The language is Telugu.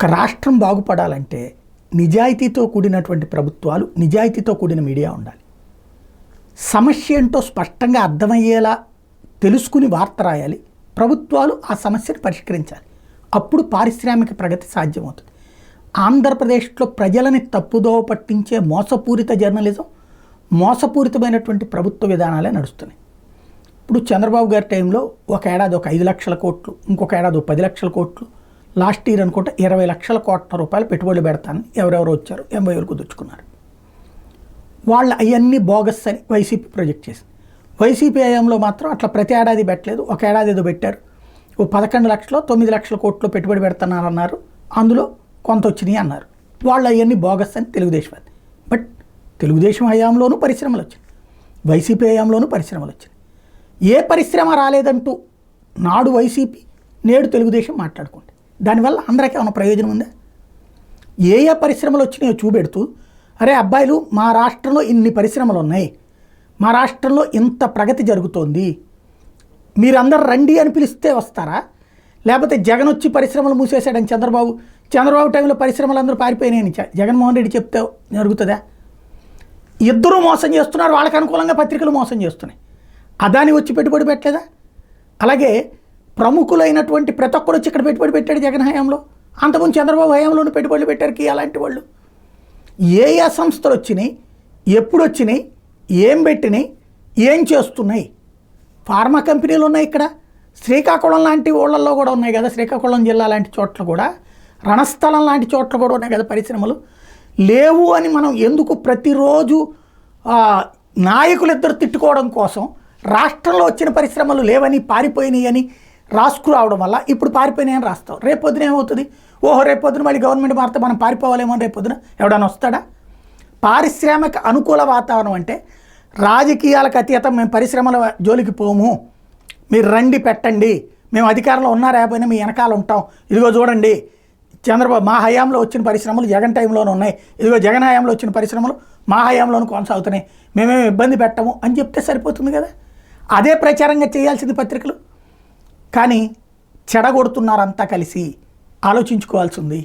ఒక రాష్ట్రం బాగుపడాలంటే నిజాయితీతో కూడినటువంటి ప్రభుత్వాలు, నిజాయితీతో కూడిన మీడియా ఉండాలి. సమస్య ఏంటో స్పష్టంగా అర్థమయ్యేలా తెలుసుకుని వార్త రాయాలి. ప్రభుత్వాలు ఆ సమస్యను పరిష్కరించాలి. అప్పుడు పారిశ్రామిక ప్రగతి సాధ్యమవుతుంది. ఆంధ్రప్రదేశ్లో ప్రజలని తప్పుదోవ పట్టించే మోసపూరిత జర్నలిజం, మోసపూరితమైనటువంటి ప్రభుత్వ విధానాలే నడుస్తున్నాయి. ఇప్పుడు చంద్రబాబు గారి టైంలో ఒక ఏడాది ఒక 5 లక్షల కోట్లు, ఇంకొక ఏడాది 10 లక్షల కోట్లు, లాస్ట్ ఇయర్ అనుకుంటే 20 లక్షల కోట్ల రూపాయలు పెట్టుబడులు పెడతానని ఎవరెవరు వచ్చారు, 80 వరకు కుదుర్చుకున్నారు. వాళ్ళు అవన్నీ బోగస్ అని వైసీపీ ప్రొజెక్ట్ చేసింది. వైసీపీ హయాంలో మాత్రం అట్లా ప్రతి ఏడాది పెట్టలేదు. ఒక ఏడాది ఏదో పెట్టారు. ఓ 11 లక్షలు 9 లక్షల కోట్లు పెట్టుబడి పెడుతున్నారన్నారు. అందులో కొంత వచ్చినాయి అన్నారు. వాళ్ళు అవన్నీ బోగస్ అని తెలుగుదేశం అది. బట్ తెలుగుదేశం హయాంలోనూ పరిశ్రమలు వచ్చినాయి, వైసీపీ హయాంలోనూ పరిశ్రమలు వచ్చినాయి. ఏ పరిశ్రమ రాలేదంటూ నాడు వైసీపీ నేడు తెలుగుదేశం మాట్లాడుకుంటే దానివల్ల అందరికీ ఏమైనా ప్రయోజనం ఉందా? ఏ ఏ పరిశ్రమలు వచ్చినాయో చూపెడుతూ, అరే అబ్బాయిలు మా రాష్ట్రంలో ఇన్ని పరిశ్రమలు ఉన్నాయి, మా రాష్ట్రంలో ఇంత ప్రగతి జరుగుతోంది, మీరందరూ రండి అని పిలిస్తే వస్తారా? లేకపోతే జగన్ వచ్చి పరిశ్రమలు మూసేశాడని చంద్రబాబు టైంలో పరిశ్రమలు అందరూ పారిపోయినాయని జగన్మోహన్ రెడ్డి చెప్తే జరుగుతుందా? ఇద్దరూ మోసం చేస్తున్నారు. వాళ్ళకి అనుకూలంగా పత్రికలు మోసం చేస్తున్నాయి. అదాని వచ్చి పెట్టుబడి పెట్టలేదా? అలాగే ప్రముఖులైనటువంటి ప్రతి ఒక్కరు వచ్చి ఇక్కడ పెట్టుబడి పెట్టాడు జగన్ హయాంలో. అంతకుముందు చంద్రబాబు హయాంలోనూ పెట్టుబడులు పెట్టారు అలాంటి వాళ్ళు. ఏ ఏ సంస్థలు వచ్చినాయి, ఎప్పుడు వచ్చినాయి, ఏం పెట్టినాయి, ఏం చేస్తున్నాయి? ఫార్మా కంపెనీలు ఉన్నాయి ఇక్కడ. శ్రీకాకుళం లాంటి ఊళ్ళల్లో కూడా ఉన్నాయి కదా, శ్రీకాకుళం జిల్లా లాంటి చోట్ల కూడా, రణస్థలం లాంటి చోట్ల కూడా ఉన్నాయి కదా పరిశ్రమలు. లేవు అని మనం ఎందుకు ప్రతిరోజు నాయకులిద్దరు తిట్టుకోవడం కోసం రాష్ట్రంలో వచ్చిన పరిశ్రమలు లేవని, పారిపోయినాయి అని రాసుకురావడం వల్ల ఇప్పుడు పారిపోయినాయని రాస్తాం. రేపొద్దున ఏమవుతుంది? ఓహో రేపొద్దున మళ్ళీ గవర్నమెంట్ మారితే మనం పారిపోవాలేమో అని రేపొద్దున ఎవడన్నా వస్తాడా? పారిశ్రామిక అనుకూల వాతావరణం అంటే రాజకీయాలకు అతీతం, మేము పరిశ్రమల జోలికి పోము, మీరు రండి పెట్టండి, మేము అధికారంలో ఉన్నారేపోయినా మీ వెనకాల ఉంటాం, ఇదిగో చూడండి చంద్రబాబు మా హయాంలో వచ్చిన పరిశ్రమలు జగన్ టైంలోనే ఉన్నాయి, ఇదిగో జగన్ హయాంలో వచ్చిన పరిశ్రమలు మా హయాంలోనూ కొనసాగుతున్నాయి, మేమేమి ఇబ్బంది పెట్టము అని చెప్తే సరిపోతుంది కదా. అదే ప్రచారంగా చేయాల్సింది పత్రికలు. కానీ చెడగొడుతున్నారంతా కలిసి. ఆలోచించుకోవాల్సి ఉంది.